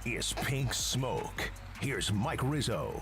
is Pink Smoke. Here's Mike Rizzo.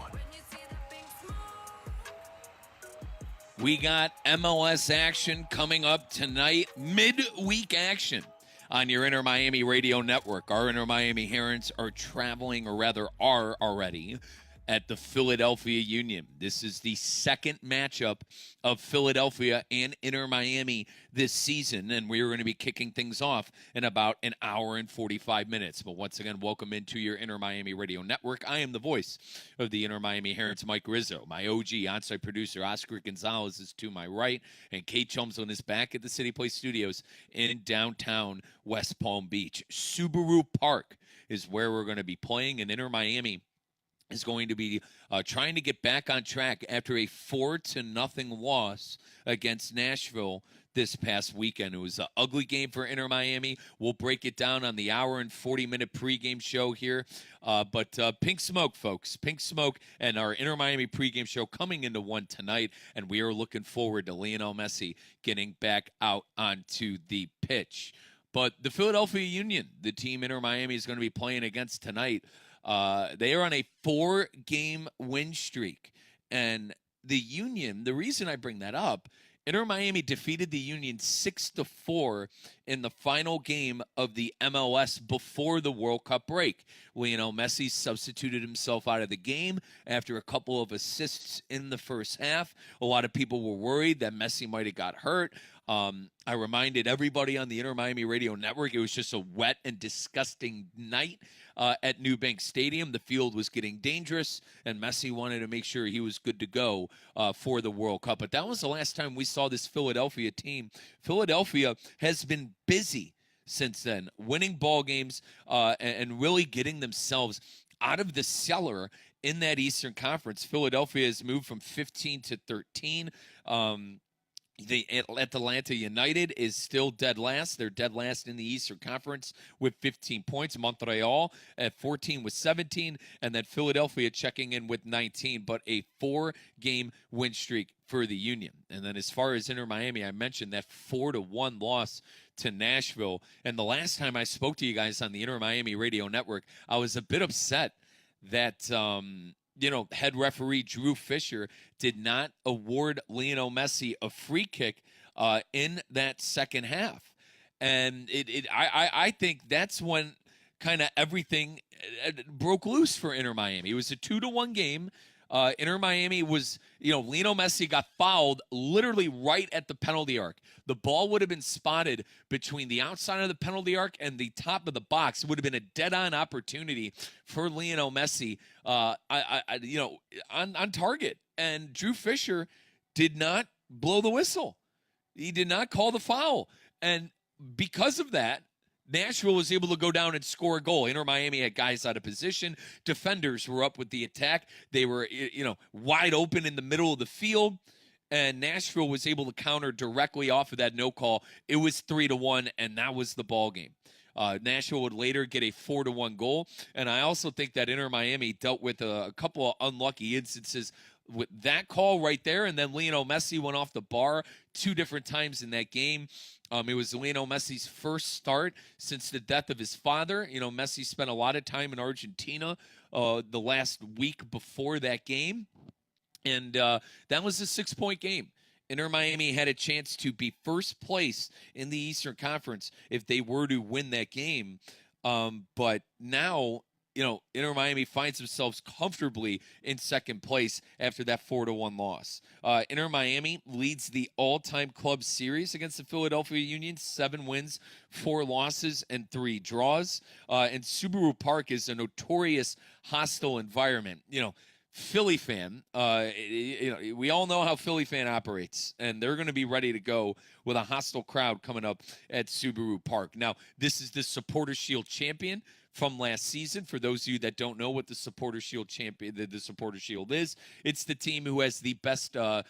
We got MLS action coming up tonight, midweek action on your Inter Miami Radio Network. Our Inter Miami Herons are traveling, or rather are already, at the Philadelphia Union. This is the second matchup of Philadelphia and Inter Miami this season, and we are going to be kicking things off in about an hour and 45 minutes. But once again, welcome into your Inter Miami Radio Network. I am the voice of the Inter Miami Herons, Mike Rizzo. My OG on-site producer, Oscar Gonzalez, is to my right, and Kate Chumsland is back at the City Place Studios in downtown West Palm Beach. Subaru Park is where we're going to be playing, and Inter Miami is going to be trying to get back on track after a 4-0 loss against Nashville this past weekend. It was an ugly game for Inter Miami. We'll break it down on the hour and 40-minute pregame show here. But Pink Smoke, folks. Pink Smoke and our Inter Miami pregame show coming into one tonight, and we are looking forward to Lionel Messi getting back out onto the pitch. But the Philadelphia Union, the team Inter Miami is going to be playing against tonight, they are on a 4-game win streak. And the Union, the reason I bring that up, Inter Miami defeated the Union 6-4 in the final game of the MLS before the World Cup break. Lionel Messi substituted himself out of the game after a couple of assists in the first half. A lot of people were worried that Messi might have got hurt. I reminded everybody on the Inter Miami Radio Network it was just a wet and disgusting night at New Bank Stadium. The field was getting dangerous, and Messi wanted to make sure he was good to go for the World Cup. But that was the last time we saw this Philadelphia team. Philadelphia has been busy since then, winning ball games and really getting themselves out of the cellar in that Eastern Conference. Philadelphia has moved from 15 to 13. The Atlanta United is still dead last. They're dead last in the Eastern Conference with 15 points. Montreal at 14 with 17. And then Philadelphia checking in with 19. But a 4-game win streak for the Union. And then as far as Inter Miami, I mentioned that 4-1 loss to Nashville. And the last time I spoke to you guys on the Inter Miami Radio Network, I was a bit upset that head referee Drew Fisher did not award Lionel Messi a free kick in that second half. And I think that's when kind of everything broke loose for Inter Miami. It was a 2-1 game. Inter Miami was, Lionel Messi got fouled literally right at the penalty arc. The ball would have been spotted between the outside of the penalty arc and the top of the box. It would have been a dead-on opportunity for Lionel Messi, on target. And Drew Fisher did not blow the whistle. He did not call the foul. And because of that, Nashville was able to go down and score a goal. Inter Miami had guys out of position. Defenders were up with the attack. They were, wide open in the middle of the field. And Nashville was able to counter directly off of that no call. It was 3-1, and that was the ball game. Nashville would later get a 4-1 goal. And I also think that Inter Miami dealt with a couple of unlucky instances with that call right there. And then Lionel Messi went off the bar 2 different times in that game. It was Lionel Messi's first start since the death of his father. Messi spent a lot of time in Argentina the last week before that game. And that was a 6-point game. Inter Miami had a chance to be first place in the Eastern Conference if they were to win that game. But now, Inter Miami finds themselves comfortably in second place after that 4-1 loss. Inter Miami leads the all-time club series against the Philadelphia Union, 7 wins, 4 losses, and 3 draws. And Subaru Park is a notorious hostile environment. Philly fan, we all know how Philly fan operates, and they're going to be ready to go with a hostile crowd coming up at Subaru Park. Now, this is the Supporter Shield champion from last season. For those of you that don't know what the Supporter Shield champion, the Supporter Shield is, it's the team who has the best, the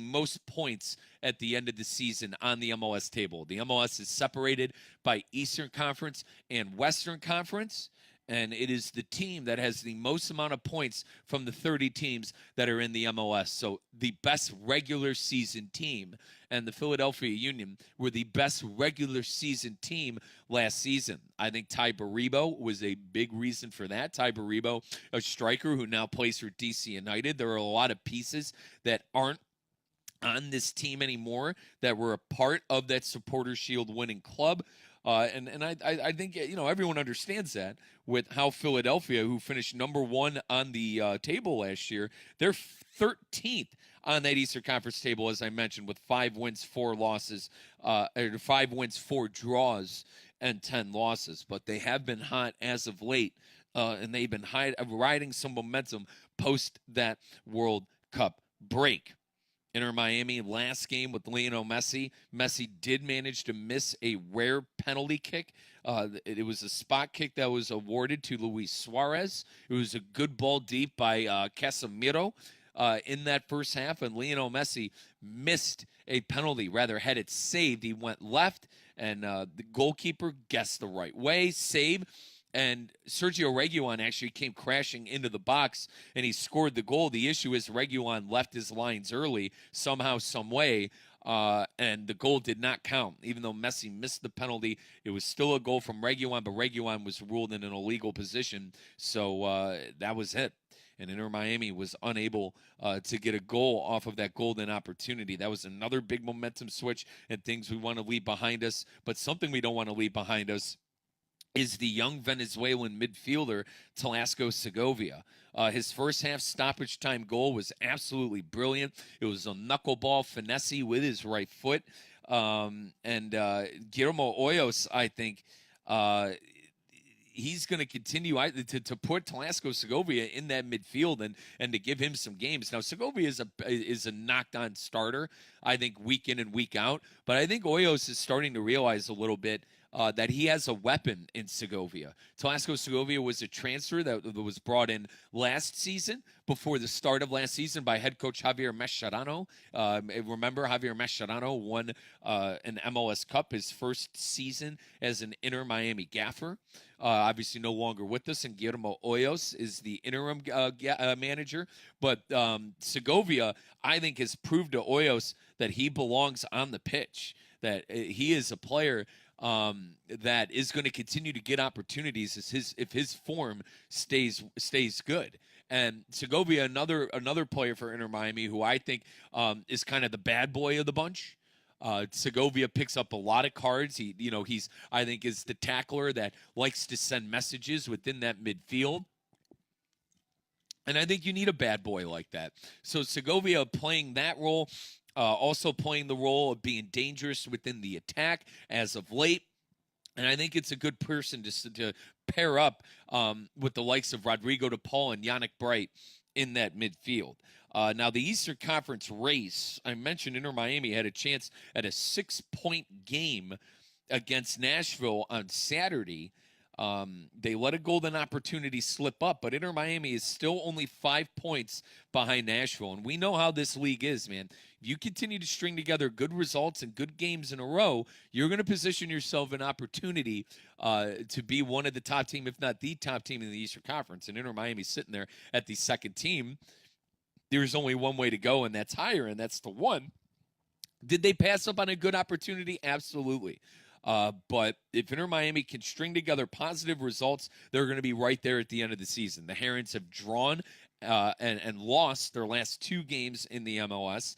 most points at the end of the season on the MLS table. The MLS is separated by Eastern Conference and Western Conference. And it is the team that has the most amount of points from the 30 teams that are in the MLS. So the best regular season team, and the Philadelphia Union were the best regular season team last season. I think Ty Baribo was a big reason for that. Ty Baribo, a striker who now plays for DC United. There are a lot of pieces that aren't on this team anymore that were a part of that Supporter Shield winning club. And I think, everyone understands that with how Philadelphia, who finished number one on the table last year, they're 13th on that Eastern Conference table, as I mentioned, with 5 wins, 4 losses, 5 wins, 4 draws, and 10 losses. But they have been hot as of late, and they've been riding some momentum post that World Cup break. Inter Miami last game with Lionel Messi. Messi did manage to miss a rare penalty kick. It was a spot kick that was awarded to Luis Suarez. It was a good ball deep by Casemiro in that first half, and Lionel Messi missed a penalty, rather had it saved. He went left, and the goalkeeper guessed the right way, save. And Sergio Reguilon actually came crashing into the box, and he scored the goal. The issue is Reguilon left his lines early somehow, some way, and the goal did not count. Even though Messi missed the penalty, it was still a goal from Reguilon, but Reguilon was ruled in an illegal position, so that was it. And Inter Miami was unable to get a goal off of that golden opportunity. That was another big momentum switch and things we want to leave behind us, but something we don't want to leave behind us is the young Venezuelan midfielder, Telasco Segovia. His first half stoppage time goal was absolutely brilliant. It was a knuckleball finesse with his right foot. And Guillermo Hoyos, I think, he's going to continue to put Telasco Segovia in that midfield and to give him some games. Now, Segovia is a knocked-on starter, I think, week in and week out. But I think Hoyos is starting to realize a little bit that he has a weapon in Segovia. Telasco Segovia was a transfer that was brought in last season, before the start of last season, by head coach Javier Mascherano. Remember, Javier Mascherano won an MLS Cup his first season as an Inter Miami gaffer. Obviously no longer with us, and Guillermo Hoyos is the interim manager. But Segovia, I think, has proved to Hoyos that he belongs on the pitch, that he is a player that is going to continue to get opportunities if his form stays good. And Segovia, another player for Inter Miami, who I think is kind of the bad boy of the bunch. Segovia picks up a lot of cards. He's I think is the tackler that likes to send messages within that midfield. And I think you need a bad boy like that. So Segovia playing that role. Also playing the role of being dangerous within the attack as of late. And I think it's a good person to pair up with the likes of Rodrigo de Paul and Yannick Bright in that midfield. Now, the Eastern Conference race, I mentioned Inter Miami had a chance at a 6-point game against Nashville on Saturday. They let a golden opportunity slip up, but Inter Miami is still only 5 points behind Nashville. And we know how this league is, man. If you continue to string together good results and good games in a row, you're going to position yourself an opportunity to be one of the top team, if not the top team in the Eastern Conference. And Inter Miami sitting there at the second team. There's only one way to go, and that's higher, and that's the one. Did they pass up on a good opportunity? Absolutely. But if Inter Miami can string together positive results, they're going to be right there at the end of the season. The Herons have drawn and lost their last 2 games in the MLS.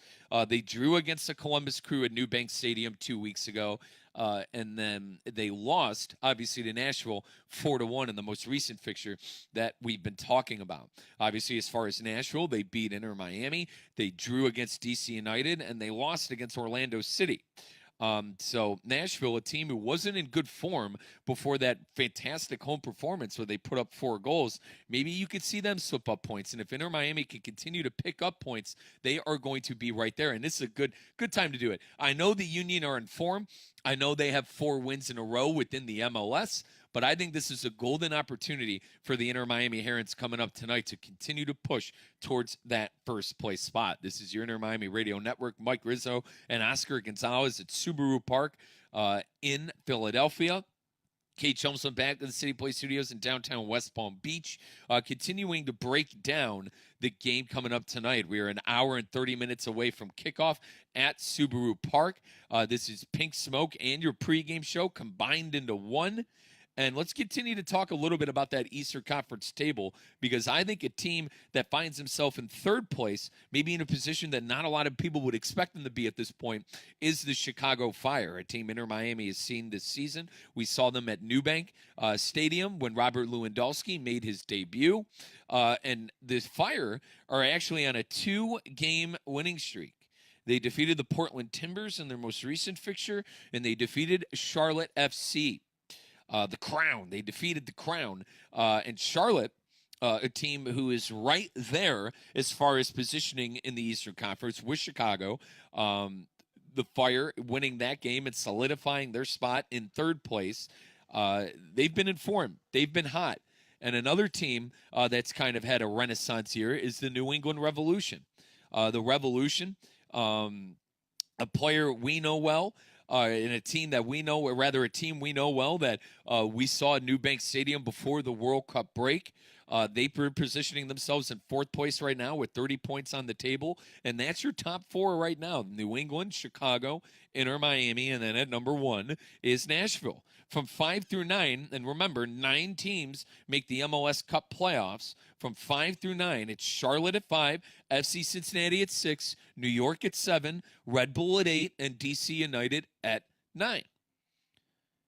They drew against the Columbus Crew at New Bank Stadium 2 weeks ago. And then they lost, obviously, to Nashville 4-1 in the most recent fixture that we've been talking about. Obviously, as far as Nashville, they beat Inter Miami. They drew against DC United, and they lost against Orlando City. So Nashville, a team who wasn't in good form before that fantastic home performance where they put up 4 goals, maybe you could see them slip up points. And if Inter Miami can continue to pick up points, they are going to be right there. And this is a good time to do it. I know the Union are in form. I know they have 4 wins in a row within the MLS. But I think this is a golden opportunity for the Inter Miami Herons coming up tonight to continue to push towards that first place spot. This is your Inter Miami Radio Network. Mike Rizzo and Oscar Gonzalez at Subaru Park in Philadelphia. Kate Chelmsford back to the City Play Studios in downtown West Palm Beach, continuing to break down the game coming up tonight. We are an hour and 30 minutes away from kickoff at Subaru Park. This is Pink Smoke and your pregame show combined into one. And let's continue to talk a little bit about that Eastern Conference table, because I think a team that finds himself in third place, maybe in a position that not a lot of people would expect them to be at this point, is the Chicago Fire, a team Inter Miami has seen this season. We saw them at Newbank Stadium when Robert Lewandowski made his debut. And the Fire are actually on a 2-game winning streak. They defeated the Portland Timbers in their most recent fixture, and they defeated Charlotte FC. The Crown. They defeated the Crown. And Charlotte, a team who is right there as far as positioning in the Eastern Conference with Chicago. The Fire winning that game and solidifying their spot in third place. They've been informed. They've been hot. And another team that's kind of had a renaissance here is the New England Revolution. The Revolution, a player we know well, in a team that we know, or rather a team we know well, that we saw at Newbank Stadium before the World Cup break. They've been positioning themselves in fourth place right now with 30 points on the table, and that's your top four right now. New England, Chicago, Inter Miami, and then at number 1 is Nashville. From 5 through 9, and remember, 9 teams make the MLS Cup playoffs. From 5 through 9, it's Charlotte at 5, FC Cincinnati at 6, New York at 7, Red Bull at 8, and DC United at 9.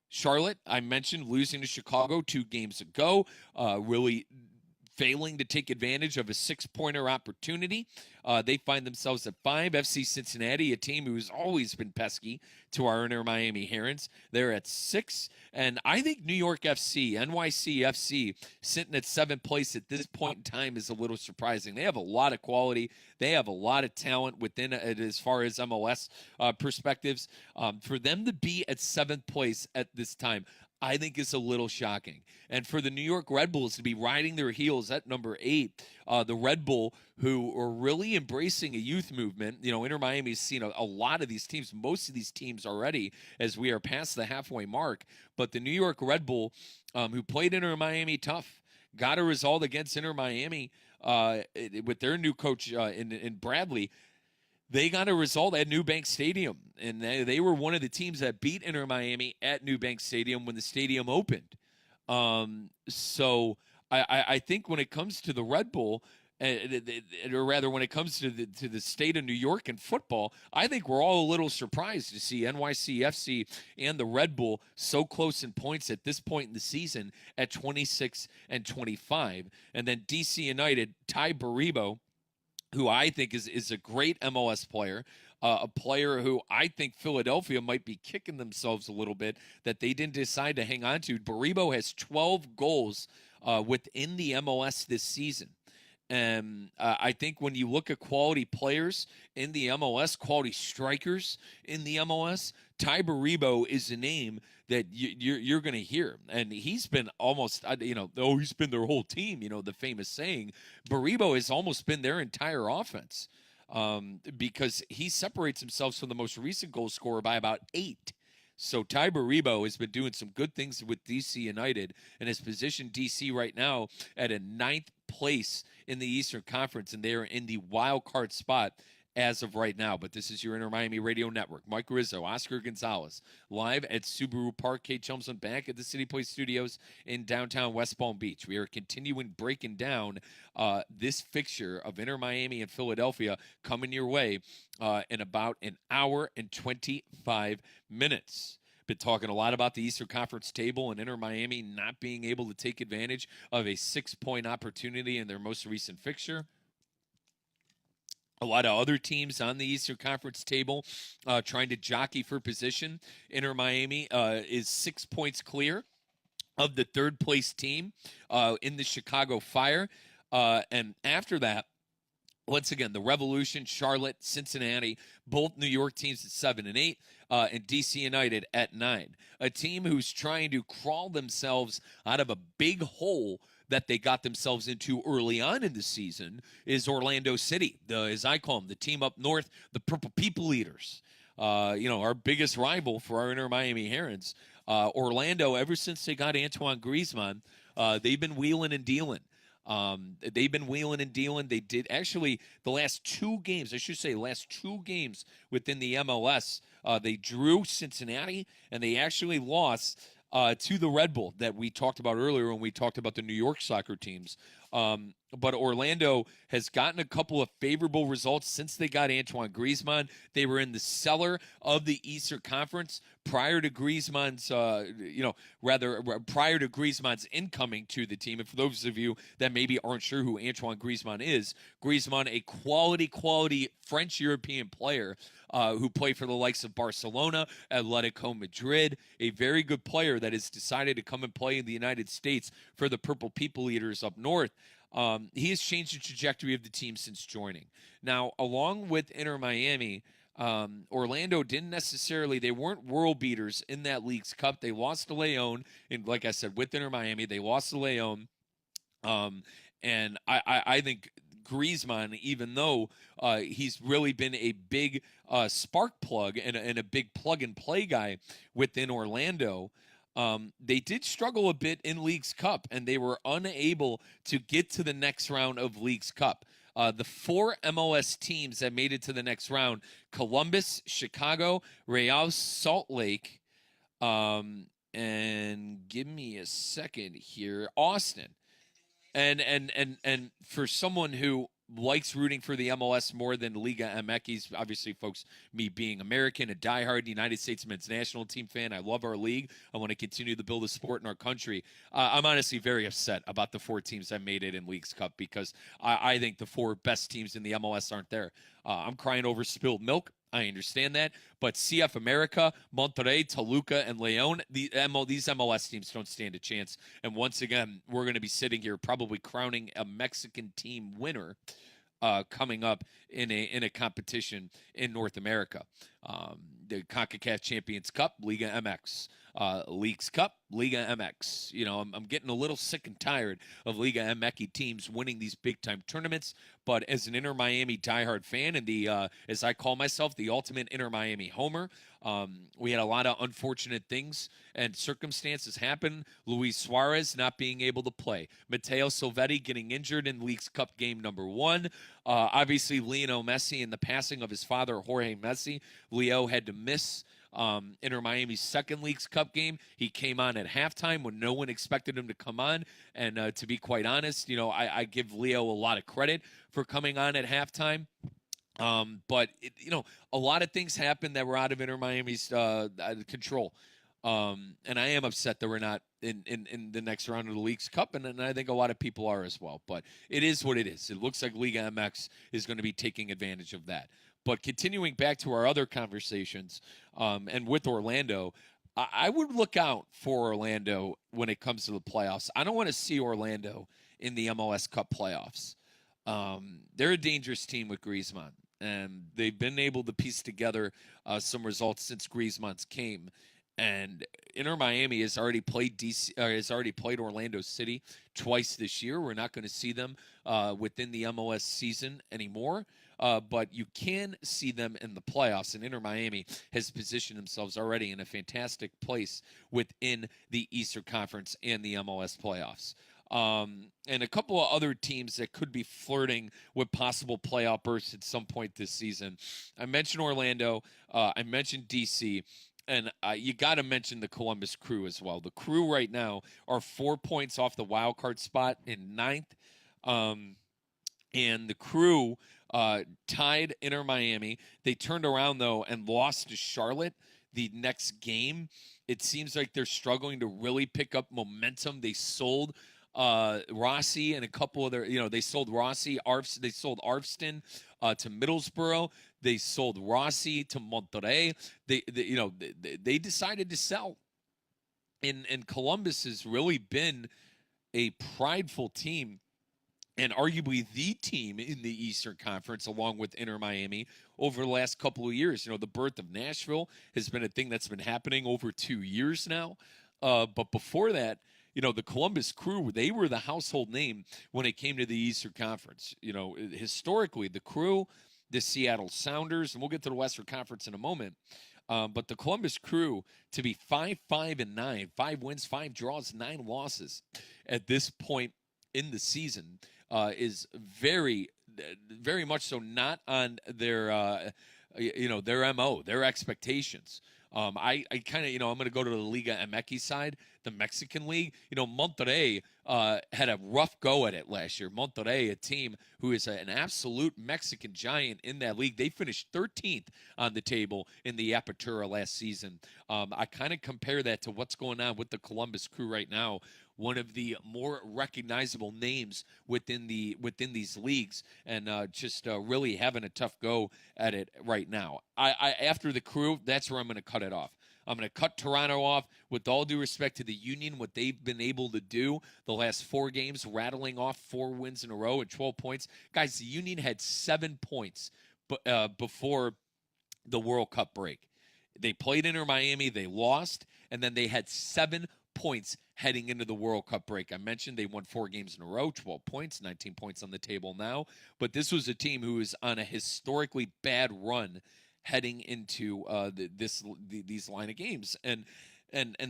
Charlotte, I mentioned, losing to Chicago 2 games ago, really failing to take advantage of a 6-pointer opportunity. They find themselves at 5. FC Cincinnati, a team who's always been pesky to our Inter Miami Herons, they're at 6. And I think New York FC, NYCFC, sitting at 7th place at this point in time is a little surprising. They have a lot of quality. They have a lot of talent within it as far as MLS perspectives. For them to be at 7th place at this time, I think is a little shocking. And for the New York Red Bulls to be riding their heels at number 8, the Red Bull, who are really embracing a youth movement. You know, Inter Miami's seen a lot of these teams, most of these teams already, as we are past the halfway mark. But the New York Red Bull, who played Inter Miami tough, got a result against Inter Miami with their new coach in Bradley. They got a result at Newbank Stadium, and they were one of the teams that beat Inter Miami at Newbank Stadium when the stadium opened. So I think when it comes to the Red Bull, or rather when it comes to the state of New York and football, I think we're all a little surprised to see NYCFC and the Red Bull so close in points at this point in the season at 26 and 25. And then DC United, Ty Baribo, who I think is a great MLS player, a player who I think Philadelphia might be kicking themselves a little bit that they didn't decide to hang on to. Baribo has 12 goals within the MLS this season. And I think when you look at quality players in the MLS, quality strikers in the MLS, Ty Baribo is a name that you're going to hear. And he's been almost, he's been their whole team, the famous saying. Baribo has almost been their entire offense because he separates himself from the most recent goal scorer by about 8. So Ty Baribo has been doing some good things with DC United and has positioned DC right now at a 9th place in the Eastern Conference, and they are in the wild card spot as of right now. But this is your Inter Miami Radio Network. Mike Rizzo, Oscar Gonzalez, live at Subaru Park. Kate Chelmsford back at the City Place Studios in downtown West Palm Beach. We are continuing breaking down this fixture of Inter Miami and Philadelphia coming your way in about an hour and 25 minutes. Been talking a lot about the Eastern Conference table and Inter Miami not being able to take advantage of a 6-point opportunity in their most recent fixture. A lot of other teams on the Eastern Conference table trying to jockey for position. Inter Miami is 6 points clear of the third-place team in the Chicago Fire. And after that, once again, the Revolution, Charlotte, Cincinnati, both New York teams at 7 and 8, and DC United at 9. A team who's trying to crawl themselves out of a big hole that they got themselves into early on in the season is Orlando City, as I call them, the team up north, the Purple People Eaters. Our biggest rival for our Inter Miami Herons. Orlando, ever since they got Antoine Griezmann, they've been wheeling and dealing. They've been wheeling and dealing. They did actually the last 2 games, I should say, last 2 games within the MLS. They drew Cincinnati and they actually lost to the Red Bull that we talked about earlier when we talked about the New York soccer teams. But Orlando has gotten a couple of favorable results since they got Antoine Griezmann. They were in the cellar of the Eastern Conference prior to Griezmann's, prior to Griezmann's incoming to the team. And for those of you that maybe aren't sure who Antoine Griezmann is, Griezmann, a quality French European player who played for the likes of Barcelona, Atletico Madrid, a very good player that has decided to come and play in the United States for the Purple People Eaters up north. He has changed the trajectory of the team since joining. Now, along with Inter Miami, Orlando didn't necessarily, they weren't world beaters in that Leagues Cup. They lost to Leon, and like I said, with Inter Miami, they lost to Leon. And I think Griezmann, even though he's really been a big spark plug and a big plug-and-play guy within Orlando, they did struggle a bit in Leagues Cup, and they were unable to get to the next round of Leagues Cup. The 4 MLS teams that made it to the next round: Columbus, Chicago, Real Salt Lake, and give me a second here, Austin. And for someone who likes rooting for the MLS more than Liga MX, obviously, folks, me being American, a diehard United States men's national team fan, I love our league. I want to continue to build a sport in our country. I'm honestly very upset about the 4 teams that made it in Leagues Cup because I think the 4 best teams in the MLS aren't there. I'm crying over spilled milk. I understand that. But CF America, Monterrey, Toluca, and Leon, these MLS teams don't stand a chance. And once again, we're going to be sitting here probably crowning a Mexican team winner coming up in a competition in North America. The CONCACAF Champions Cup, Liga MX. Leagues Cup, Liga MX. You know, I'm getting a little sick and tired of Liga MX teams winning these big-time tournaments. But as an Inter Miami diehard fan and as I call myself, the ultimate Inter Miami homer, we had a lot of unfortunate things and circumstances happen. Luis Suarez not being able to play. Matteo Silvetti getting injured in Leagues Cup game number 1. Obviously, Lionel Messi and the passing of his father, Jorge Messi. Leo had to miss Inter Miami's second Leagues Cup game. He came on at halftime when no one expected him to come on. And to be quite honest, you know, I give Leo a lot of credit for coming on at halftime. But a lot of things happened that were out of Inter Miami's control. And I am upset that we're not in the next round of the Leagues Cup, and I think a lot of people are as well. But it is what it is. It looks like Liga MX is going to be taking advantage of that. But continuing back to our other conversations, and with Orlando, I would look out for Orlando when it comes to the playoffs. I don't want to see Orlando in the MLS Cup playoffs. They're a dangerous team with Griezmann, and they've been able to piece together some results since Griezmann's came. And Inter Miami has already played Orlando City twice this year. We're not going to see them within the MLS season anymore. But you can see them in the playoffs, and Inter Miami has positioned themselves already in a fantastic place within the Eastern Conference and the MLS playoffs. And a couple of other teams that could be flirting with possible playoff berths at some point this season. I mentioned Orlando. I mentioned DC. And you got to mention the Columbus Crew as well. The Crew right now are 4 points off the wild card spot in 9th. And the Crew tied Inter Miami. They turned around, though, and lost to Charlotte the next game. It seems like they're struggling to really pick up momentum. They sold Rossi and a couple other, they sold Rossi, they sold Arfston to Middlesbrough. They sold Rossi to Monterrey. They decided to sell. And Columbus has really been a prideful team and arguably the team in the Eastern Conference, along with Inter Miami, over the last couple of years. The birth of Nashville has been a thing that's been happening over 2 years now. But before that, the Columbus Crew, they were the household name when it came to the Eastern Conference. Historically, the Crew, the Seattle Sounders, and we'll get to the Western Conference in a moment. But the Columbus Crew to be 5-5-9, 5 wins, 5 draws, 9 losses at this point in the season is very, very much so not on their MO, their expectations. I kind of, I'm going to go to the Liga MX side, the Mexican League. Monterrey had a rough go at it last year. Monterrey, a team who is an absolute Mexican giant in that league. They finished 13th on the table in the Apertura last season. I kind of compare that to what's going on with the Columbus Crew right now. One of the more recognizable names within these leagues, and just really having a tough go at it right now. I after the Crew, that's where I'm going to cut it off. I'm going to cut Toronto off with all due respect to the Union, what they've been able to do the last 4 games, rattling off 4 wins in a row at 12 points. Guys, the Union had 7 points before the World Cup break. They played Inter Miami, they lost, and then they had 7 points heading into the World Cup break. I mentioned they won 4 games in a row, 12 points, 19 points on the table now. But this was a team who is on a historically bad run heading into these line of games. And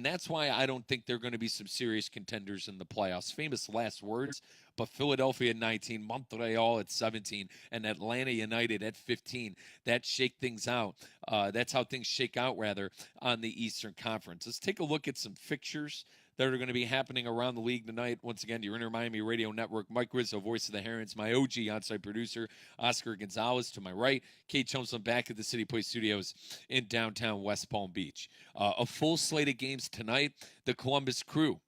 that's why I don't think they're going to be some serious contenders in the playoffs. Famous last words, but Philadelphia at 19, Montreal at 17, and Atlanta United at 15. That shake things out. That's how things shake out, rather, on the Eastern Conference. Let's take a look at some fixtures that are going to be happening around the league tonight. Once again, your Inter Miami Radio Network. Mike Rizzo, voice of the Herons, my OG on-site producer, Oscar Gonzalez to my right. Kate Chumson back at the City Place Studios in downtown West Palm Beach. A full slate of games tonight. The Columbus Crew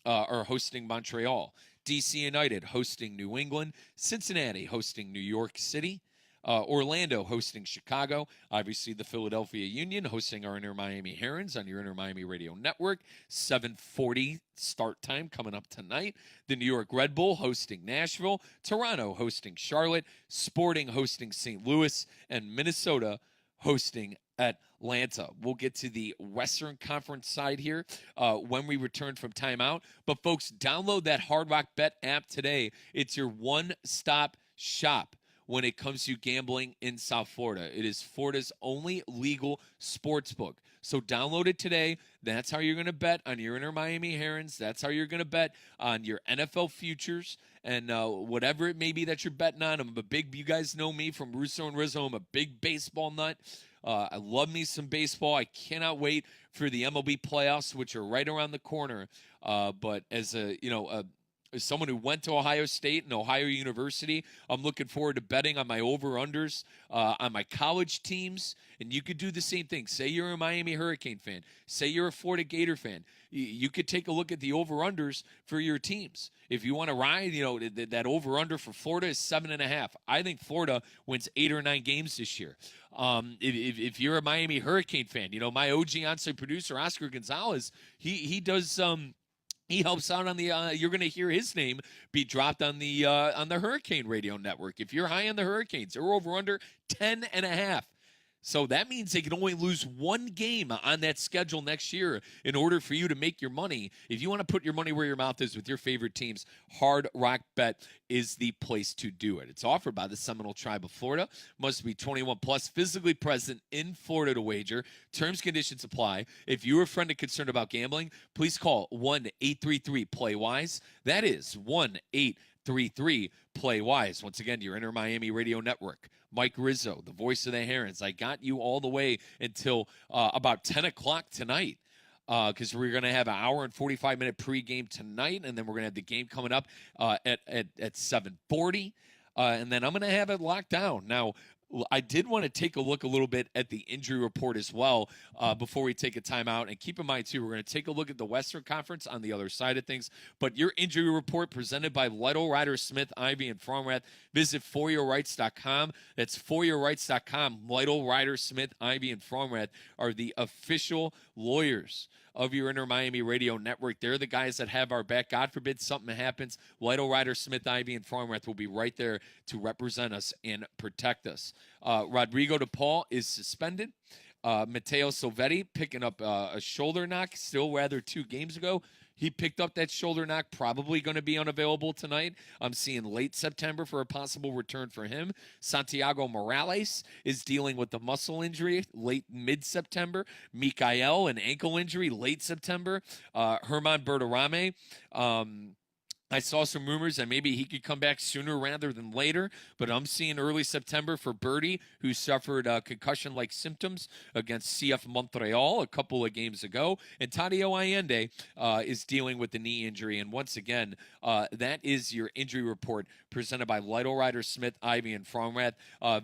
are hosting Montreal. DC United hosting New England. Cincinnati hosting New York City. Orlando hosting Chicago. Obviously, the Philadelphia Union hosting our Inter Miami Herons on your Inter Miami Radio Network. 7:40 start time coming up tonight. The New York Red Bull hosting Nashville. Toronto hosting Charlotte. Sporting hosting St. Louis. And Minnesota hosting Atlanta. We'll get to the Western Conference side here when we return from timeout. But, folks, download that Hard Rock Bet app today. It's your one-stop shop when it comes to gambling in South Florida. It is Florida's only legal sports book. So download it today. That's how you're going to bet on your Inter Miami Herons. That's how you're going to bet on your NFL futures and whatever it may be that you're betting on. You guys know me from Russo and Rizzo. I'm a big baseball nut. I love me some baseball. I cannot wait for the MLB playoffs, which are right around the corner. But as as someone who went to Ohio State and Ohio University, I'm looking forward to betting on my over-unders on my college teams. And you could do the same thing. Say you're a Miami Hurricane fan. Say you're a Florida Gator fan. You could take a look at the over-unders for your teams. If you want to ride, that over-under for Florida is 7.5. I think Florida wins 8 or 9 games this year. If you're a Miami Hurricane fan, my OG on-site producer, Oscar Gonzalez, he does he helps out on the. You're going to hear his name be dropped on the Hurricane Radio Network. If you're high on the Hurricanes, they're over under 10.5. So that means they can only lose 1 game on that schedule next year in order for you to make your money. If you want to put your money where your mouth is with your favorite teams, Hard Rock Bet is the place to do it. It's offered by the Seminole Tribe of Florida. Must be 21 plus, physically present in Florida to wager. Terms, conditions apply. If you're a friend and concerned about gambling, please call 1-833-PLAY-WISE. That is 1-833-PLAY-WISE. Once again, your Inter Miami Radio Network. Mike Rizzo, the voice of the Herons. I got you all the way until about 10 o'clock tonight because we're going to have an hour and 45-minute pregame tonight, and then we're going to have the game coming up at 7:40, and then I'm going to have it locked down. Now, I did want to take a look a little bit at the injury report as well before we take a timeout. And keep in mind, too, we're going to take a look at the Western Conference on the other side of things. But your injury report presented by Lytle, Ryder, Smith, Ivy, and Fromrath. Visit foryourrights.com. That's foryourrights.com. Lytle, Ryder, Smith, Ivy, and Fromrath are the official lawyers of your Inter Miami Radio Network. They're the guys that have our back. God forbid something happens. Lytle, Ryder, Smith, Ivy, and Fromrath will be right there to represent us and protect us. Rodrigo DePaul is suspended. Matteo Silvetti picking up a shoulder knock still rather 2 games ago. He picked up that shoulder knock, probably going to be unavailable tonight. I'm seeing late September for a possible return for him. Santiago Morales is dealing with the muscle injury late mid-September. Mikael, an ankle injury late September. Herman Berterame, I saw some rumors that maybe he could come back sooner rather than later, but I'm seeing early September for Birdie, who suffered concussion-like symptoms against CF Montreal a couple of games ago. And Tadeo Allende is dealing with the knee injury. And once again, that is your injury report presented by Lytle Rider Smith, Ivy, and Fromrath.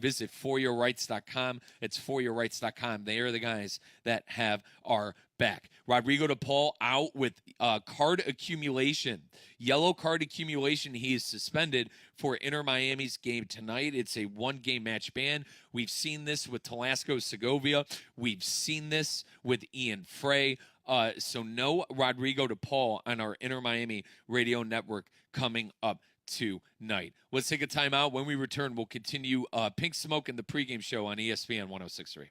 Visit foryourrights.com. It's foryourrights.com. They are the guys that have our back. Rodrigo DePaul out with card accumulation. Yellow card accumulation. He is suspended for Inter Miami's game tonight. It's a one-game match ban. We've seen this with Telasco Segovia. We've seen this with Ian Frey. So no Rodrigo DePaul on our Inter Miami radio network coming up tonight. Let's take a timeout. When we return, we'll continue Pink Smoke and the pregame show on ESPN 106.3.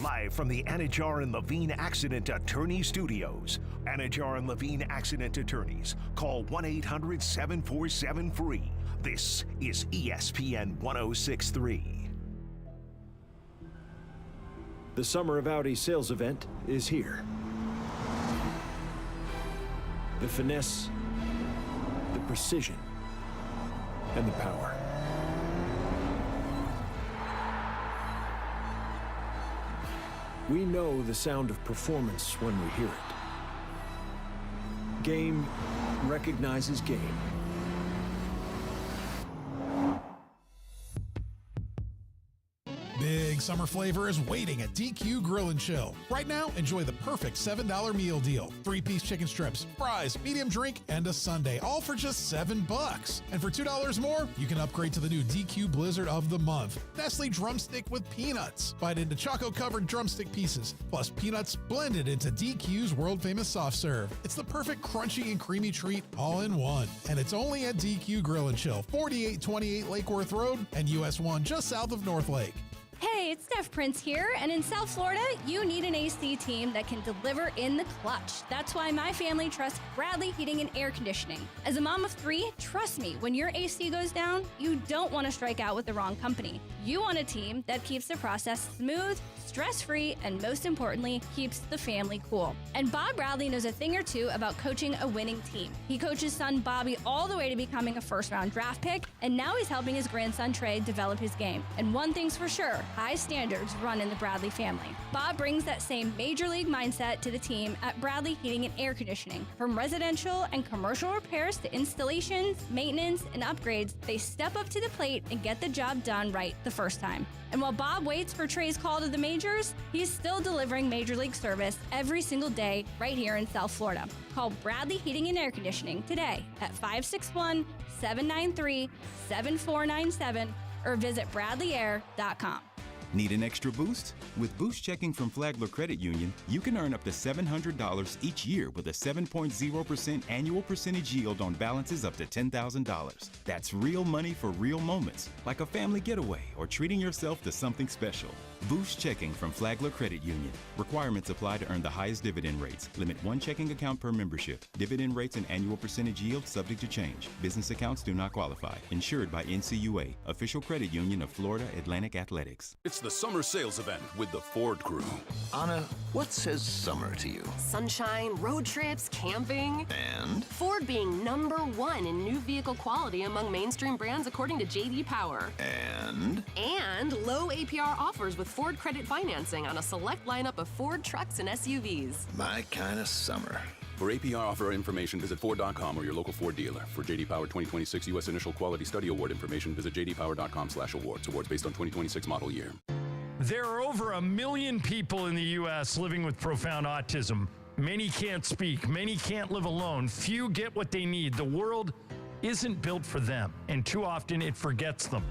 Live from the Anajar and Levine Accident Attorney Studios. Anajar and Levine Accident Attorneys. Call 1-800-747-FREE. This is ESPN 106.3. The Summer of Audi sales event is here. The finesse, the precision, and the power. We know the sound of performance when we hear it. Game recognizes game. Big summer flavor is waiting at DQ Grill and Chill. Right now, enjoy the perfect $7 meal deal. 3-piece chicken strips, fries, medium drink, and a sundae, all for just $7. And for $2 more, you can upgrade to the new DQ Blizzard of the Month. Nestle drumstick with peanuts. Bite into choco-covered drumstick pieces, plus peanuts blended into DQ's world-famous soft serve. It's the perfect crunchy and creamy treat all in one. And it's only at DQ Grill and Chill, 4828 Lake Worth Road and US 1 just south of North Lake. Hey, it's Steph Prince here, and in South Florida, you need an AC team that can deliver in the clutch. That's why my family trusts Bradley Heating and Air Conditioning. As a mom of 3, trust me, when your AC goes down, you don't want to strike out with the wrong company. You want a team that keeps the process smooth, stress-free, and most importantly, keeps the family cool. And Bob Bradley knows a thing or two about coaching a winning team. He coached his son Bobby all the way to becoming a first-round draft pick, and now he's helping his grandson Trey develop his game. And one thing's for sure, high standards run in the Bradley family. Bob brings that same major league mindset to the team at Bradley Heating and Air Conditioning. From residential and commercial repairs to installations, maintenance, and upgrades, they step up to the plate and get the job done right the first time. And while Bob waits for Trey's call to the majors, he's still delivering major league service every single day right here in South Florida. Call Bradley Heating and Air Conditioning today at 561-793-7497 or visit bradleyair.com. Need an extra boost? With Boost Checking from Flagler Credit Union, you can earn up to $700 each year with a 7.0% annual percentage yield on balances up to $10,000. That's real money for real moments, like a family getaway or treating yourself to something special. Boost Checking from Flagler Credit Union. Requirements apply to earn the highest dividend rates. Limit 1 checking account per membership. Dividend rates and annual percentage yield subject to change. Business accounts do not qualify. Insured by NCUA, official credit union of Florida Atlantic Athletics. It's the summer sales event with the Ford Crew. Anna, what says summer to you? Sunshine, road trips, camping. And? Ford being #1 in new vehicle quality among mainstream brands according to J.D. Power. And? And low APR offers with Ford credit financing on a select lineup of Ford trucks and SUVs. My kind of summer. For APR offer information, visit Ford.com or your local Ford dealer. For J.D. Power 2026 U.S. Initial Quality Study Award information, visit jdpower.com/awards. Awards based on 2026 model year. There are over 1 million people in the U.S. living with profound autism. Many can't speak. Many can't live alone. Few get what they need. The world isn't built for them, and too often it forgets them.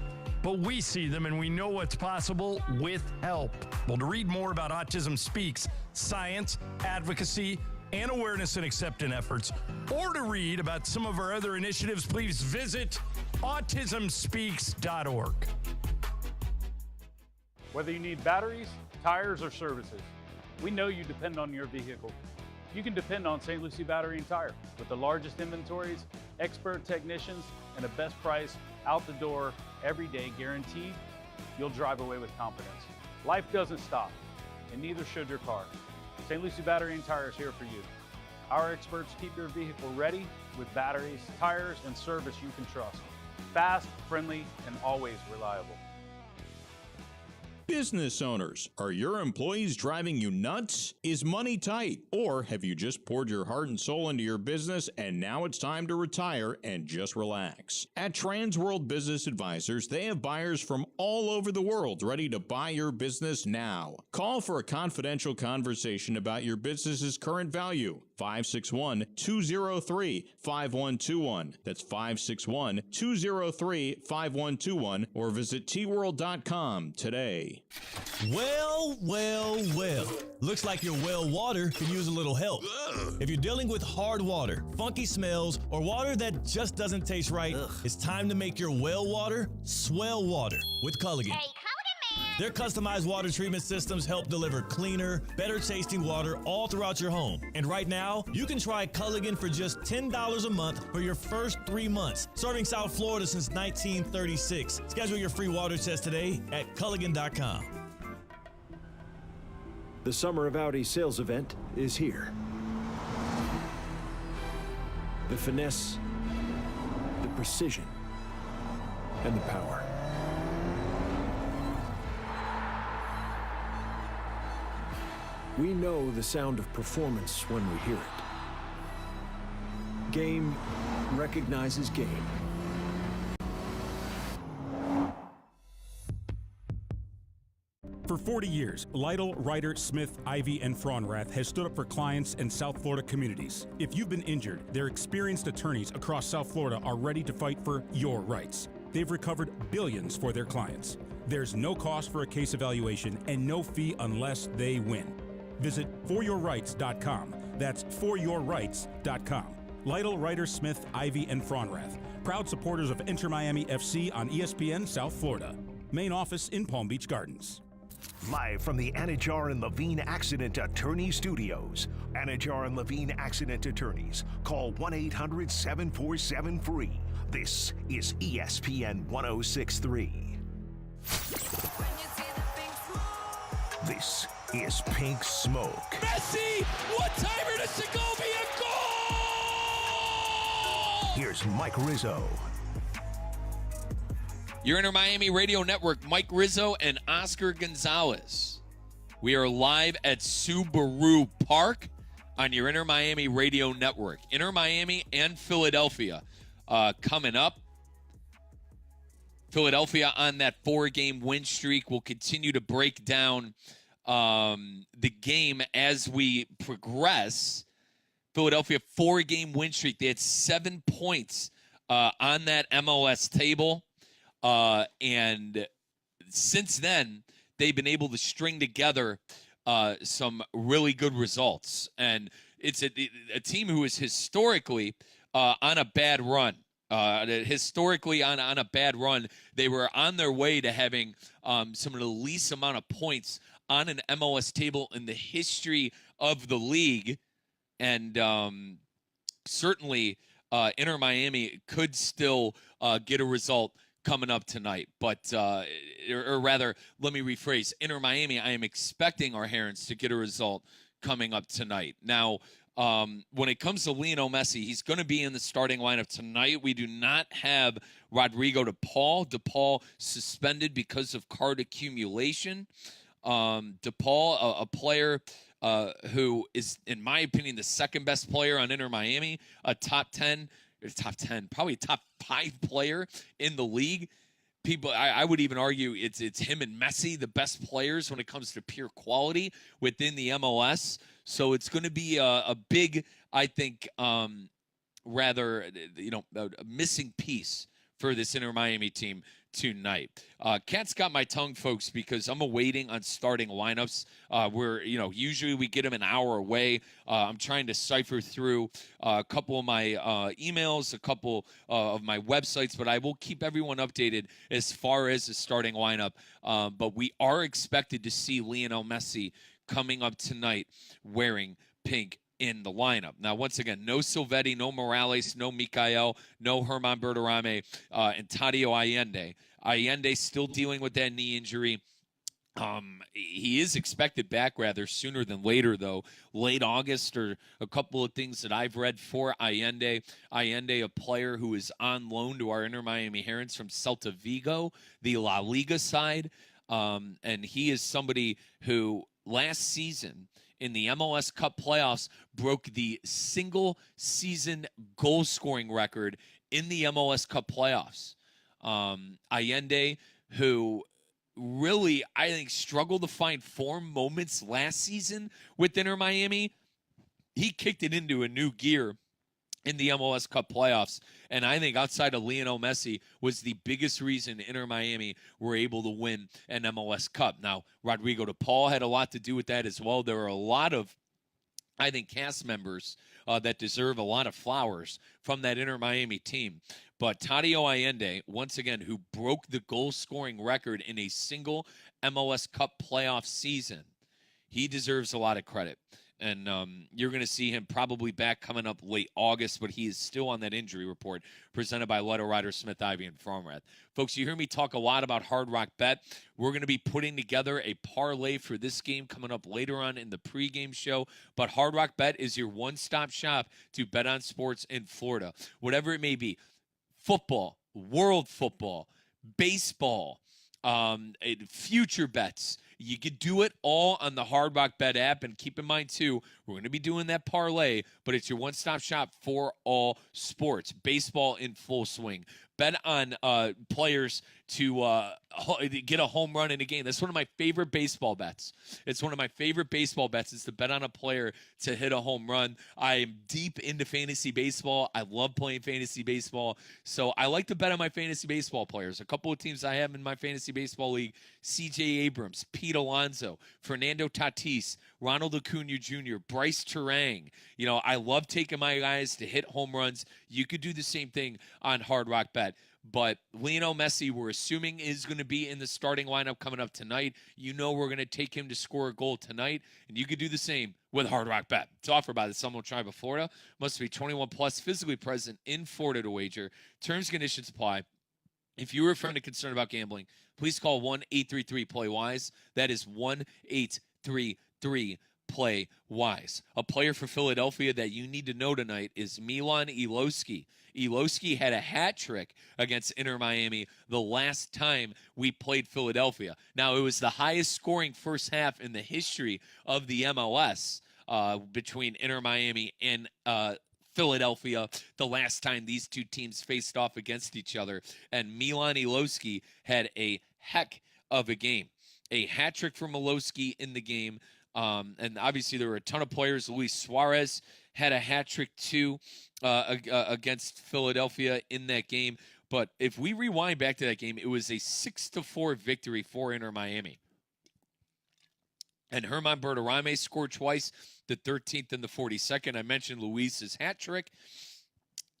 But we see them, and we know what's possible with help. Well, to read more about Autism Speaks, science, advocacy, and awareness and acceptance efforts, or to read about some of our other initiatives, please visit autismspeaks.org. Whether you need batteries, tires, or services, we know you depend on your vehicle. You can depend on St. Lucie Battery and Tire. With the largest inventories, expert technicians, and the best price out the door every day guaranteed, you'll drive away with confidence. Life doesn't stop, and neither should your car. St. Lucie Battery and Tire is here for you. Our experts keep your vehicle ready with batteries, tires, and service you can trust. Fast, friendly, and always reliable. Business owners, are your employees driving you nuts? Is money tight? Or have you just poured your heart and soul into your business and now it's time to retire and just relax? At Transworld Business Advisors, they have buyers from all over the world ready to buy your business now. Call for a confidential conversation about your business's current value. 561-203-5121. That's 561-203-5121 or visit tworld.com today. Well. Looks like your well water could use a little help. If you're dealing with hard water, funky smells, or water that just doesn't taste right, it's time to make your well water swell water with Culligan. Their customized water treatment systems help deliver cleaner, better tasting water all throughout your home. And right now, you can try Culligan for just $10 a month for your first 3 months. Serving South Florida since 1936. Schedule your free water test today at Culligan.com. The Summer of Audi sales event is here. The finesse, the precision, and the power. We know the sound of performance when we hear it. Game recognizes game. For 40 years, Lytle, Ryder, Smith, Ivy, and Fraunrath has stood up for clients and South Florida communities. If you've been injured, their experienced attorneys across South Florida are ready to fight for your rights. They've recovered billions for their clients. There's no cost for a case evaluation and no fee unless they win. Visit foryourrights.com. That's foryourrights.com. Lytle, Ryder, Smith, Ivy, and Fraunrath. Proud supporters of Inter Miami FC on ESPN South Florida. Main office in Palm Beach Gardens. Live from the Anajar and Levine Accident Attorney Studios. Anajar and Levine Accident Attorneys. Call 1-800-747-FREE. This is ESPN 1063. This is Pink Smoke. Messi, one-timer to Segovia, goal! Here's Mike Rizzo. Your Inter Miami Radio Network, Mike Rizzo and Oscar Gonzalez. We are live at Subaru Park on your Inter Miami Radio Network. Inter Miami and Philadelphia coming up. Philadelphia on that 4-game win streak. Will continue to break down the game as we progress. Philadelphia 4-game win streak. They had 7 points on that MLS table. And since then, they've been able to string together some really good results. And it's a team who is historically on a bad run. Historically on a bad run. They were on their way to having some of the least amount of points on an MLS table in the history of the league. And certainly Inter Miami could still get a result coming up tonight. But, or rather, let me rephrase. Inter Miami, I am expecting our Herons to get a result coming up tonight. Now, when it comes to Lionel Messi, he's going to be in the starting lineup tonight. We do not have Rodrigo DePaul. DePaul suspended because of card accumulation. DePaul, a player who is, in my opinion, the second best player on Inter Miami, a top 10, probably a top 5 player in the league. People, I would even argue it's him and Messi, the best players when it comes to pure quality within the MLS. So it's going to be a big, I think, rather, a missing piece for this Inter Miami team tonight. Cat's got my tongue, folks, because I'm awaiting on starting lineups. Usually we get them an hour away. I'm trying to cipher through a couple of my emails, a couple of my websites, but I will keep everyone updated as far as the starting lineup. But we are expected to see Lionel Messi coming up tonight wearing pink in the lineup. Now, once again, no Silvetti, no Morales, no Mikael, no Herman Berterame, and Tadio Allende. Allende still dealing with that knee injury. He is expected back rather sooner than later, though. Late August, or a couple of things that I've read for Allende. Allende, a player who is on loan to our Inter Miami Herons from Celta Vigo, the La Liga side. And he is somebody who last season in the MLS Cup playoffs broke the single season goal scoring record in the MLS Cup playoffs. Allende, who really, I think, struggled to find form moments last season with Inter Miami, he kicked it into a new gear in the MLS Cup playoffs. And I think outside of Lionel Messi was the biggest reason Inter Miami were able to win an MLS Cup. Now, Rodrigo de Paul had a lot to do with that as well. There are a lot of, I think, cast members that deserve a lot of flowers from that Inter Miami team. But Tadio Allende, once again, who broke the goal-scoring record in a single MLS Cup playoff season, he deserves a lot of credit. And you're going to see him probably back coming up late August, but he is still on that injury report presented by Leto Ryder, Smith, Ivy, and Fromrath. Folks, you hear me talk a lot about Hard Rock Bet. We're going to be putting together a parlay for this game coming up later on in the pregame show. But Hard Rock Bet is your one-stop shop to bet on sports in Florida, whatever it may be. Football, world football, baseball, future bets. You could do it all on the Hard Rock Bet app. And keep in mind, too, we're going to be doing that parlay, but it's your one-stop shop for all sports. Baseball in full swing. Bet on players to get a home run in a game. That's one of my favorite baseball bets. It's one of my favorite baseball bets is to bet on a player to hit a home run. I am deep into fantasy baseball. I love playing fantasy baseball. So I like to bet on my fantasy baseball players. A couple of teams I have in my fantasy baseball league, C.J. Abrams, Pete Alonso, Fernando Tatis, Ronald Acuna Jr., Bryce Terang. You know, I love taking my guys to hit home runs. You could do the same thing on Hard Rock Bet. But Lionel Messi, we're assuming, is going to be in the starting lineup coming up tonight. You know we're going to take him to score a goal tonight, and you could do the same with Hard Rock Bet. It's offered by the Seminole Tribe of Florida. Must be 21 plus, physically present in Florida to wager. Terms and conditions apply. If you or a friend are concerned about gambling, please call 1-833-PLAY-WISE. That is 1-833-PLAY-WISE. A player for Philadelphia that you need to know tonight is Milan Iloski. Iloski had a hat trick against Inter Miami the last time we played Philadelphia. Now, it was the highest scoring first half in the history of the MLS between Inter Miami and Philadelphia the last time these two teams faced off against each other. And Milan Iloski had a heck of a game. A hat trick from Iloski in the game. And obviously there were a ton of players. Luis Suarez had a hat trick too against Philadelphia in that game. But if we rewind back to that game, it was a 6-4 victory for Inter Miami. And Herman Berterame scored twice, the 13th and the 42nd. I mentioned Luis's hat trick.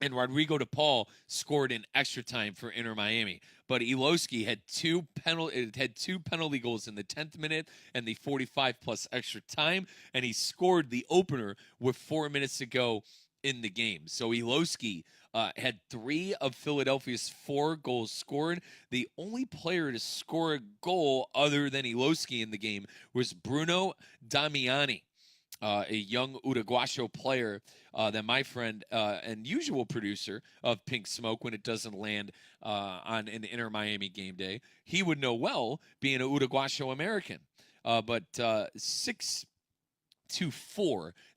And Rodrigo de Paul scored in extra time for Inter Miami. But Iloski had two penalty goals in the 10th minute and the 45-plus extra time. And he scored the opener with 4 minutes to go in the game. So Iloski had 3 of Philadelphia's 4 goals scored. The only player to score a goal other than Iloski in the game was Bruno Damiani. A young Uruguayo player that my friend and usual producer of Pink Smoke, when it doesn't land on an Inter Miami game day, he would know well being an Uruguayo American. But 6-4,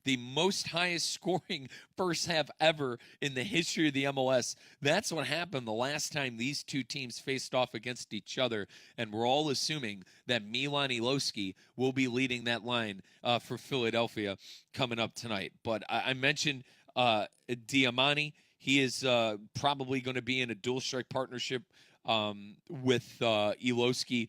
the most highest scoring first half ever in the history of the MLS. That's what happened the last time these two teams faced off against each other, and we're all assuming that Milan Iloski will be leading that line for Philadelphia coming up tonight. But I mentioned Diamani. He is probably going to be in a dual strike partnership with Iloski.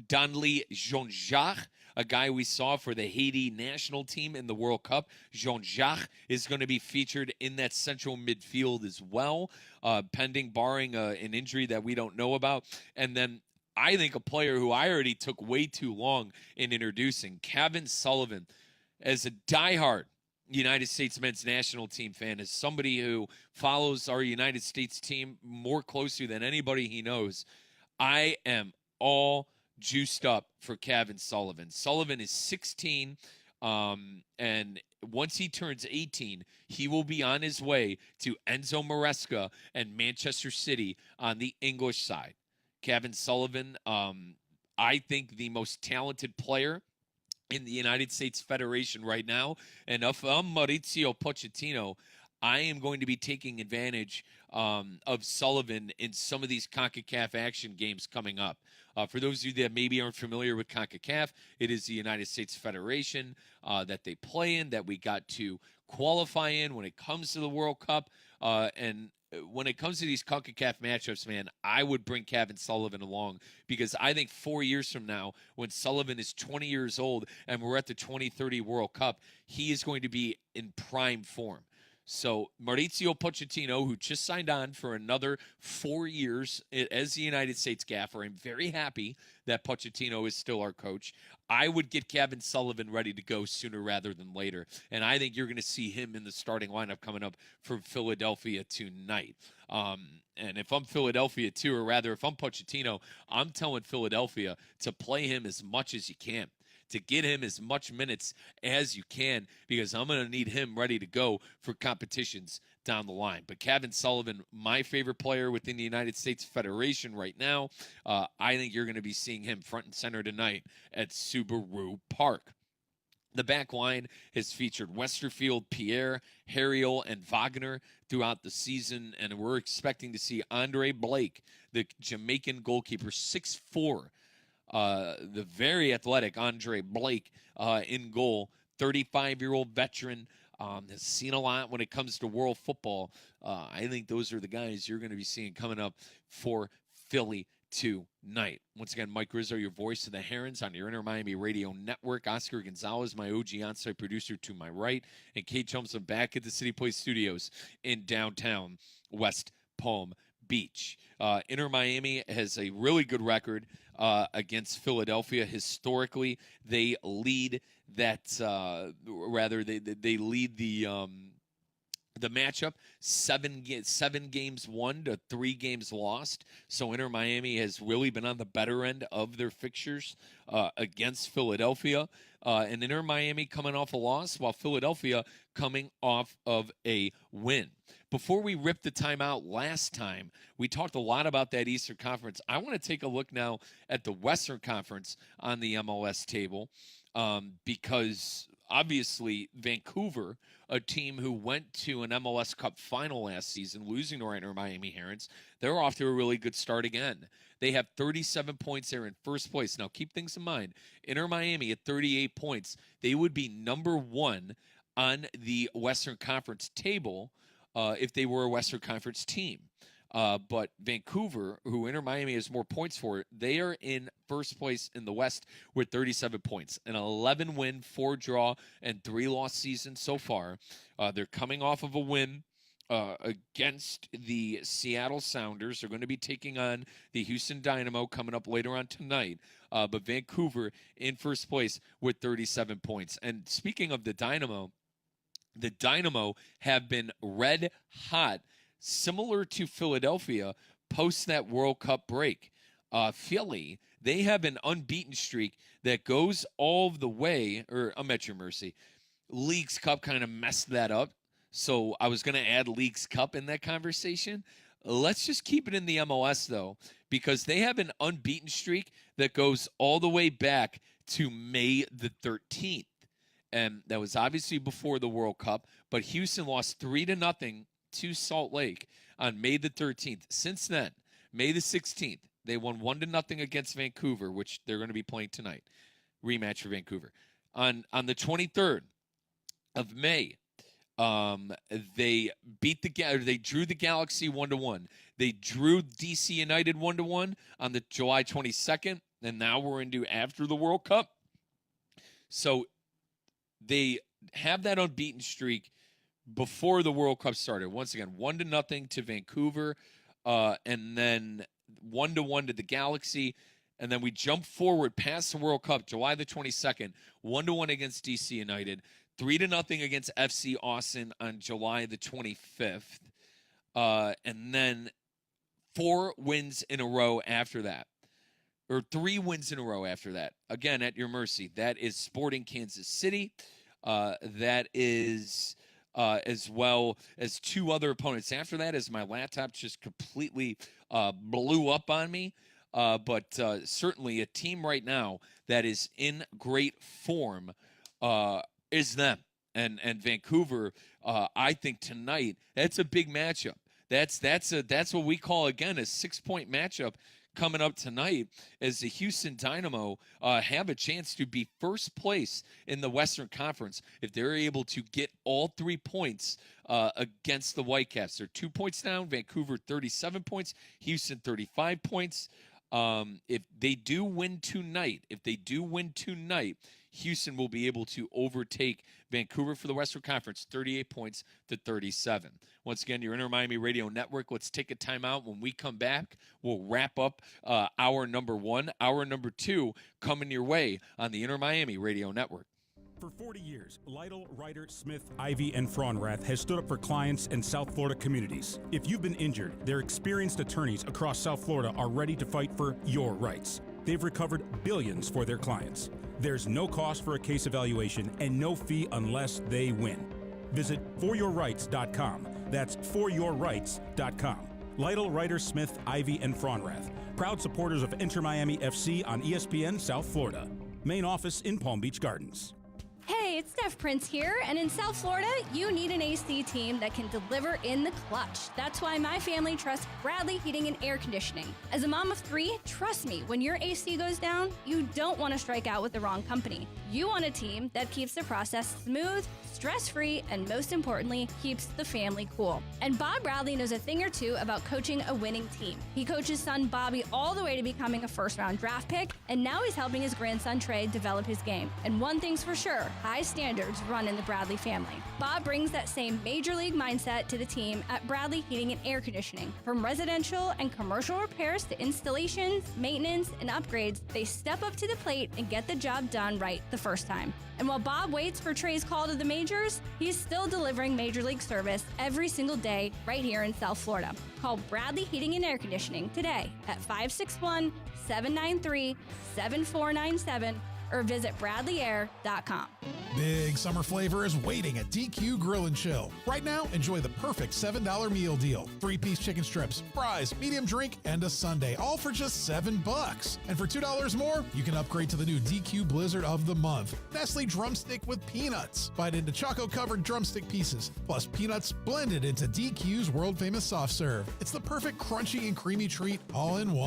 Danley Jean-Jacques, a guy we saw for the Haiti national team in the World Cup. Jean-Jacques is going to be featured in that central midfield as well, barring an injury that we don't know about. And then I think a player who I already took way too long in introducing, Kevin Sullivan, as a diehard United States men's national team fan, as somebody who follows our United States team more closely than anybody he knows, I am all juiced up for Kevin Sullivan. Sullivan is 16, and once he turns 18, he will be on his way to Enzo Maresca and Manchester City on the English side. Kevin Sullivan, I think the most talented player in the United States Federation right now. And if I'm Maurizio Pochettino, I am going to be taking advantage of Sullivan in some of these CONCACAF action games coming up. For those of you that maybe aren't familiar with CONCACAF, it is the United States Federation that they play in, that we got to qualify in when it comes to the World Cup. And when it comes to these CONCACAF matchups, man, I would bring Kevin Sullivan along, because I think 4 years from now, when Sullivan is 20 years old and we're at the 2030 World Cup, he is going to be in prime form. So Maurizio Pochettino, who just signed on for another 4 years as the United States gaffer, I'm very happy that Pochettino is still our coach. I would get Kevin Sullivan ready to go sooner rather than later. And I think you're going to see him in the starting lineup coming up for Philadelphia tonight. And if I'm Philadelphia too, or rather if I'm Pochettino, I'm telling Philadelphia to play him as much as you can, to get him as much minutes as you can, because I'm going to need him ready to go for competitions down the line. But Kevin Sullivan, my favorite player within the United States Federation right now, I think you're going to be seeing him front and center tonight at Subaru Park. The back line has featured Westerfield, Pierre, Harriel, and Wagner throughout the season, and we're expecting to see Andre Blake, the Jamaican goalkeeper, 6'4", the very athletic Andre Blake in goal, 35-year-old veteran, has seen a lot when it comes to world football. I think those are the guys you're going to be seeing coming up for Philly tonight. Once again, Mike Rizzo, your voice of the Herons on your Inter Miami Radio Network. Oscar Gonzalez, my OG on-site producer, to my right, and Kate Chumson back at the City Place Studios in downtown West Palm Beach. Inter Miami has a really good record against Philadelphia. Historically, they lead that. They lead the matchup 7 games won to 3 games lost. So Inter Miami has really been on the better end of their fixtures against Philadelphia. And Inter Miami coming off a loss, while Philadelphia coming off of a win. Before we ripped the timeout last time, we talked a lot about that Eastern Conference. I want to take a look now at the Western Conference on the MLS table, because obviously Vancouver, a team who went to an MLS Cup final last season, losing to our Inter Miami Herons, they're off to a really good start again. They have 37 points there in first place. Now, keep things in mind. Inter Miami at 38 points. They would be number 1 on the Western Conference table if they were a Western Conference team. But Vancouver, who Inter Miami has more points for, they are in first place in the West with 37 points. An 11-win, 4-draw, and 3-loss season so far. They're coming off of a win against the Seattle Sounders. They're going to be taking on the Houston Dynamo coming up later on tonight. But Vancouver in first place with 37 points. And speaking of the Dynamo have been red hot, similar to Philadelphia, post that World Cup break. Philly, they have an unbeaten streak that goes all the way, or I'm at your mercy. Leagues Cup kind of messed that up, so I was going to add Leagues Cup in that conversation. Let's just keep it in the MLS, though, because they have an unbeaten streak that goes all the way back to May the 13th. And that was obviously before the World Cup, but Houston lost 3-0 to Salt Lake on May the 13th. Since then, May the 16th, they won 1-0 against Vancouver, which they're going to be playing tonight. Rematch for Vancouver. On the 23rd of May, they drew the Galaxy 1-1. They drew DC United 1-1 on the July 22nd, and now we're into after the World Cup. So they have that unbeaten streak before the World Cup started. Once again, 1-0 to Vancouver, and then 1-1 to the Galaxy. And then we jump forward past the World Cup, July the 22nd, 1-1 against DC United, 3-0 against FC Austin on July the 25th. And then 4 wins in a row after that. Or 3 wins in a row after that. Again, at your mercy. That is Sporting Kansas City. That is as well as 2 other opponents after that, as my laptop just completely blew up on me. But certainly a team right now that is in great form is them. And Vancouver, I think tonight, that's a big matchup. That's what we call, again, a 6-point matchup coming up tonight, as the Houston Dynamo have a chance to be first place in the Western Conference if they're able to get all 3 points against the Whitecaps. They're 2 points down. Vancouver 37 points. Houston 35 points. If they do win tonight, Houston will be able to overtake Vancouver for the Western Conference, 38 points to 37. Once again, your Inter Miami Radio Network. Let's take a timeout. When we come back, we'll wrap up hour number 1. Hour number 2 coming your way on the Inter Miami Radio Network. For 40 years, Lytle, Ryder, Smith, Ivy, and Fraunrath has stood up for clients in South Florida communities. If you've been injured, their experienced attorneys across South Florida are ready to fight for your rights. They've recovered billions for their clients. There's no cost for a case evaluation and no fee unless they win. Visit foryourrights.com. That's foryourrights.com. Lytle, Ryder, Smith, Ivy, and Fraunrath. Proud supporters of Inter Miami FC on ESPN South Florida. Main office in Palm Beach Gardens. Hey, it's Steph Prince here, and in South Florida, you need an AC team that can deliver in the clutch. That's why my family trusts Bradley Heating and Air Conditioning. As a mom of 3, trust me, when your AC goes down, you don't want to strike out with the wrong company. You want a team that keeps the process smooth, stress-free, and most importantly, keeps the family cool. And Bob Bradley knows a thing or two about coaching a winning team. He coached his son Bobby all the way to becoming a first-round draft pick, and now he's helping his grandson Trey develop his game. And one thing's for sure, high standards run in the Bradley family. Bob brings that same major league mindset to the team at Bradley Heating and Air Conditioning. From residential and commercial repairs to installations, maintenance, and upgrades, they step up to the plate and get the job done right the first time. And while Bob waits for Trey's call to the majors, he's still delivering major league service every single day right here in South Florida. Call Bradley Heating and Air Conditioning today at 561-793-7497 or visit bradleyair.com. Big summer flavor is waiting at DQ Grill & Chill. Right now, enjoy the perfect $7 meal deal. 3-piece chicken strips, fries, medium drink, and a sundae, all for just $7. And for $2 more, you can upgrade to the new DQ Blizzard of the Month. Nestle drumstick with peanuts. Bite into choco-covered drumstick pieces, plus peanuts blended into DQ's world-famous soft serve. It's the perfect crunchy and creamy treat all in one.